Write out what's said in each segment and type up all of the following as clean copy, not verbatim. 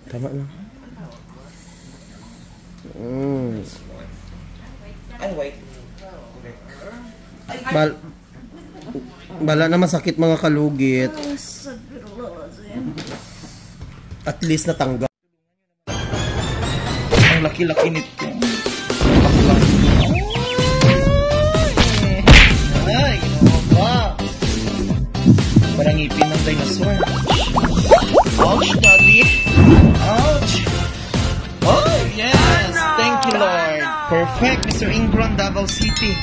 Tama lang. Ay, white. Bala na masakit mga kalugit. At least natanggal. Ang laki-laki nito. Ay, ba? Parang ngipin ng dinosaur. Ouch, daddy. Ouch. Oh, yes. Thank you, Lord. Perfect, Mr. Ingron, Davao City.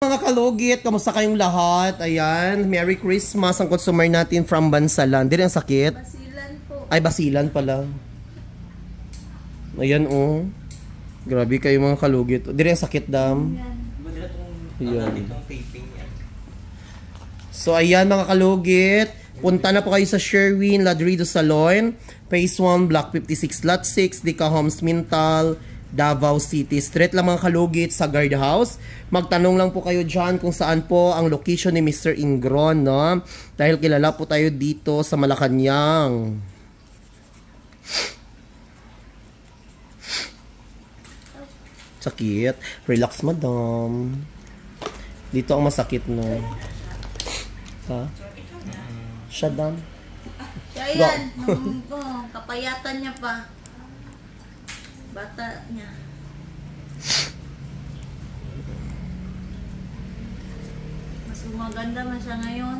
Mga kalugit, kamusta kayong lahat? Ayan, Merry Christmas ang consumer natin from Bansalan. Dili ang sakit? Basilan po. Ay, Basilan pala. Ayan, oh. Grabe kayo mga kalugit. Dili ang sakit, dam. Ayan. So, ayan mga kalugit. Punta na po kayo sa Sherwin Ladrido Salon, Phase 1, Block 56, Lot 6, Dica Homes, Mintal, Davao City. Street lang mga kalugit sa guardhouse. Magtanong lang po kayo dyan kung saan po ang location ni Mr. Ingron, no? Dahil kilala po tayo dito sa Malacanang. Sakit. Relax, madam. Dito ang masakit, no? Ha? Siya, dam. Siya yan. Kapayatan niya pa. Bata niya. Mas maganda man siya ngayon.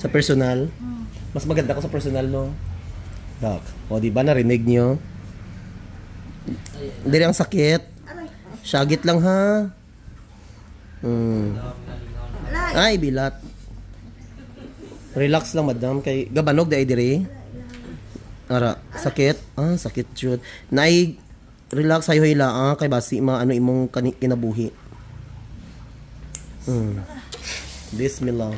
Sa personal? Mas maganda ko sa personal, no? Dak. O, diba narinig nyo? Hindi ang sakit. Syagit lang, ha? Ay, bilat. Relax lang, madam. Kay gabanog da dire. Ara, sakit. Ah, sakit jud. Nay, relax ayo hila kay basi ano imong kinabuhi. Bismillah.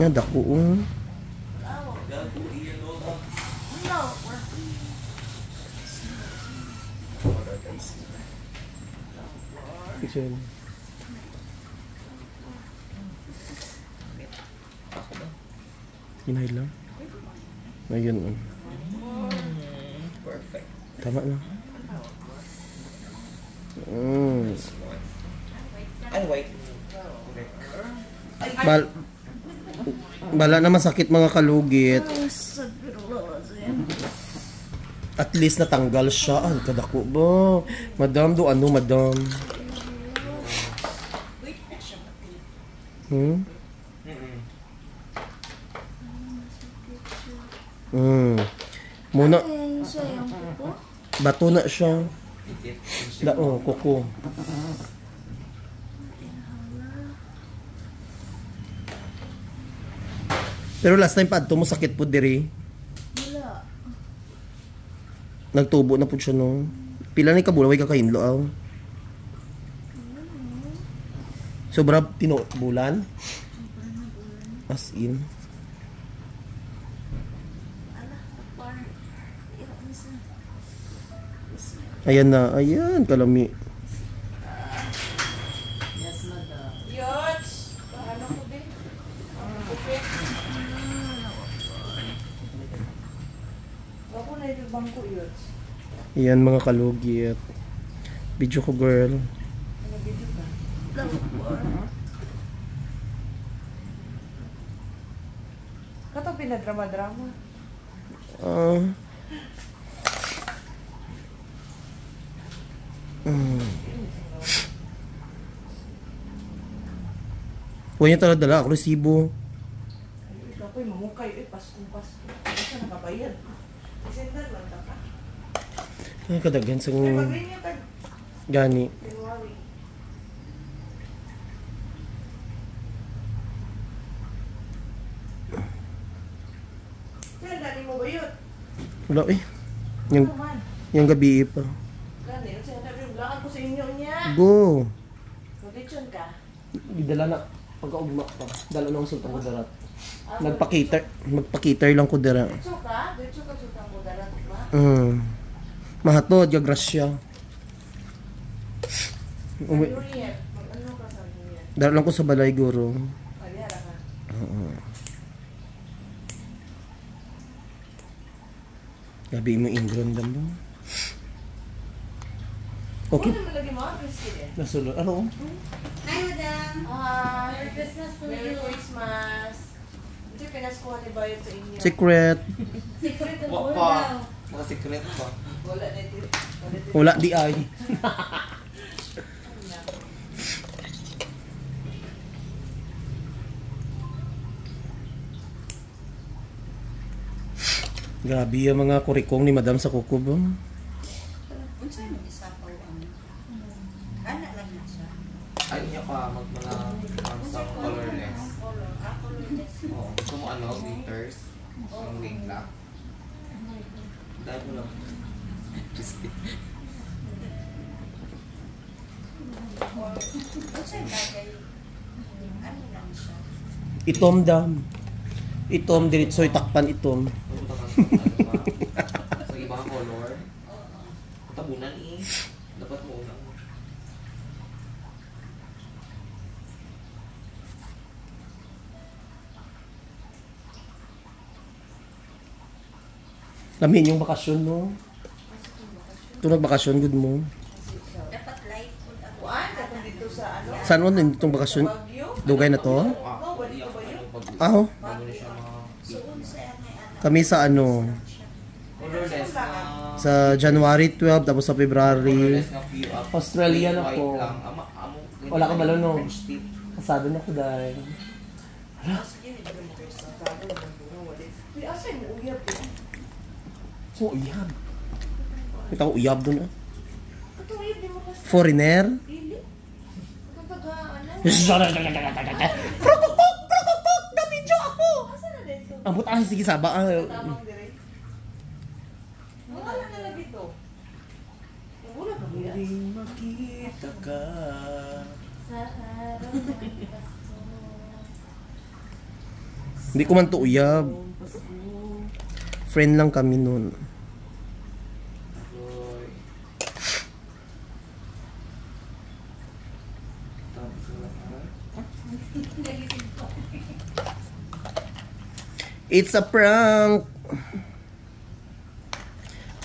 Nga dako. Picture. Hinay lang. Ayun. Perfect. Tama lang. Ay, white. Bala na masakit mga kalugit. At least natanggal siya. Ay, kadako ba? Madam, do ano, madam? Muna. Bato na siya. Kuko. Pero last time pa mo sakit po diri. Wala. Nagtubo na po siya, no? Pila ni kabulaway ka kahinlo, aw. Sobra bulan? As in. Ayan na, ayan, kalami. Yes, madam. Yots! Paano ko din? Okay. Ako na yung bangko, Yots. Ayan mga kalugit. Video ko, girl. Ano video ka? Kato pinadrama-drama. Huwag niya talaga dala ako, resibo. Ikaw ko'y mamukay, Pasko. Basta nakabayad. December lang ka. Ay, kadaghan sa Pag-rin niya tag gani. February. Kaya dali mo ba yun? Wala eh. Yung gabi pa. Gani, lakad ko sa inyo niya. Go. Mag-lechon ka. Dala na. Pagkaugma pa. Dala na ang sultang ko darat. Magpa-cater lang ko dara. Diretso ka? Diretso ka sultang mo darat ba? Mahatod, yung grasya. New Year. Mag-ano ka sa New Year? Dahil lang ko sa balay guro. Aliyara ka. Oo. Gabi mo ingron dam mo. Okay. Ano naman lagi mo? President? Nasulod. Ano? Hi, madam. Merry Christmas to Merry you. Christmas. Ito yung pinaskuha ni Bayo sa inyo. Secret. Secret of Wa all pa. daw. Mga secret pa. Wala na ito. Wala di ay. Grabe yung mga kurikong ni Madam sa kukob. Unsay mo isapaw ang ana lang na siya. Ay niya pa mga pangsang colorless. Colorless. Oo. Gusto mo ano? Glitters? Yung wing black? Dahil mo lang. Unsay bagay? Ano lang siya? Itom dam. Itom diretsoy takpan itom. Pumunta ka sa ano pa? Sa ibang color? Tabunan eh. Dapat mo unang. Lamin yung bakasyon mo. Ito nagbakasyon good mo. Dapat light food ako. Kuan, katong dito sa ano? Saan mo din itong bakasyon? Bagyo? Dugay na to? No, balik ko ba yun? Aho. Bago na siya mga So unsay ang may anak Kami sa ano, colorless na. sa January 12 tapos sa February. Colorless na pure up. Australian White ako. lang. Wala ka balo, no? French tip. Kasado na ko dahil. Uy, asay mo uyab eh. So, uyab. Kita ko uyab doon ah. Katong uyab di mo kasi. Foreigner. Dili. Katong taga ano? Prokokok! Prokokok! Nabidyo ako! Asa na dito? Ang butahin, sige saba. Tamang dire. Wala na lang dito. Wala ba niya? Makita ka. sa araw ng Pasko? Hindi ko man to uyab. Friend lang kami noon. Boy. Tapos na It's a prank!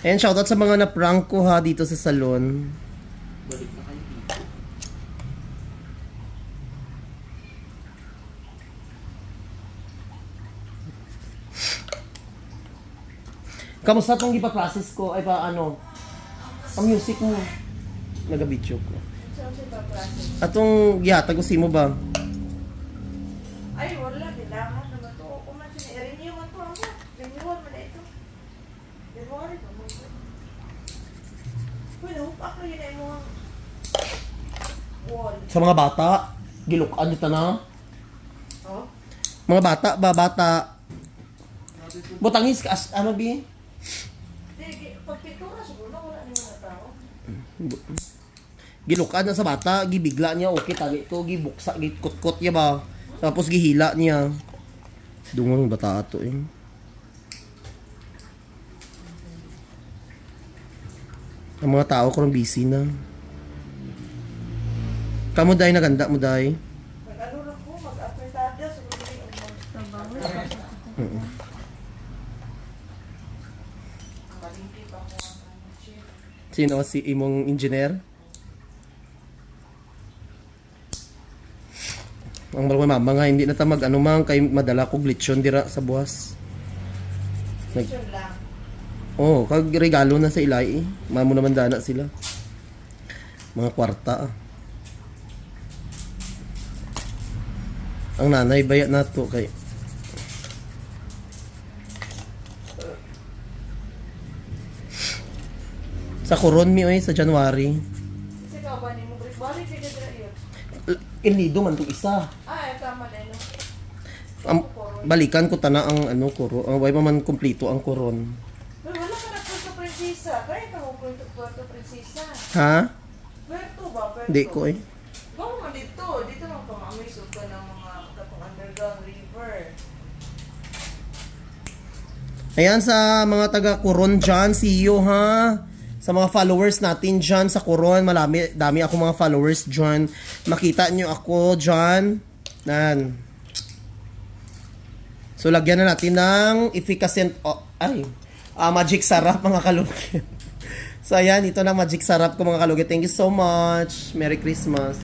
And shoutout sa mga na-prank ko ha dito sa salon. balik na kayo dito. Kamusta itong ipaprocess ko? Ay pa ano? Ang music mo. Nagabityo ko. Saan siya pa-process? Atong yata gusto mo ba? Ay, wala. Kailangan naman to. Kung man siya, renew man to. Ano? Renewal man na ito. February pa mo. Uy, nahupak na yun ay mga wall. Sa mga bata, gilukan dito na. Oh? Mga bata ba, bata? Butangis ka, ano bi? Pag pintura, siguro wala na yung tao. Gilukan na sa bata, gibigla niya, okay, tali ito, gibuksa, gikutkot niya ba? Tapos gihila niya. Dungang bata ato eh. Ang mga tao ko busy na. Kamu day naganda mo day. Mag-ano lang po, mag-apretada. Siguro yung Trabaho. Malimpi pa ko ang chef. Sino si imong engineer? Ang mga mama nga hindi na ta mag ano mang kay madala ko glitchon dira sa buwas. Yun lang. Oh, kag regalo na sa ilay. Mamo naman dana sila. Mga kwarta. Ang nanay bayat nato kay sa Coron mi oy sa January. Kasi ka ba ni mo? Balik ka dira yun. Ilido man to isa. Ay, tama na yun. Balikan ko tana ang ano kuro. Ang way pa man kumpleto ang Coron. Uy, wala ka na Puerto Princesa. Kaya ka mo Puerto Princesa. Ha? Puerto ba? Puerto? Hindi ko eh. Gawa mo dito. Dito lang pamamay ka ng mga katong underground river. Ayan sa mga taga Coron dyan, see you ha. Sa mga followers natin dyan sa Coron, dami ako mga followers dyan. Makita nyo ako dyan. Nan. So, lagyan na natin ng efficacent, magic sarap mga kalugit. So, ayan, ito na magic sarap ko mga kalugit. Thank you so much. Merry Christmas.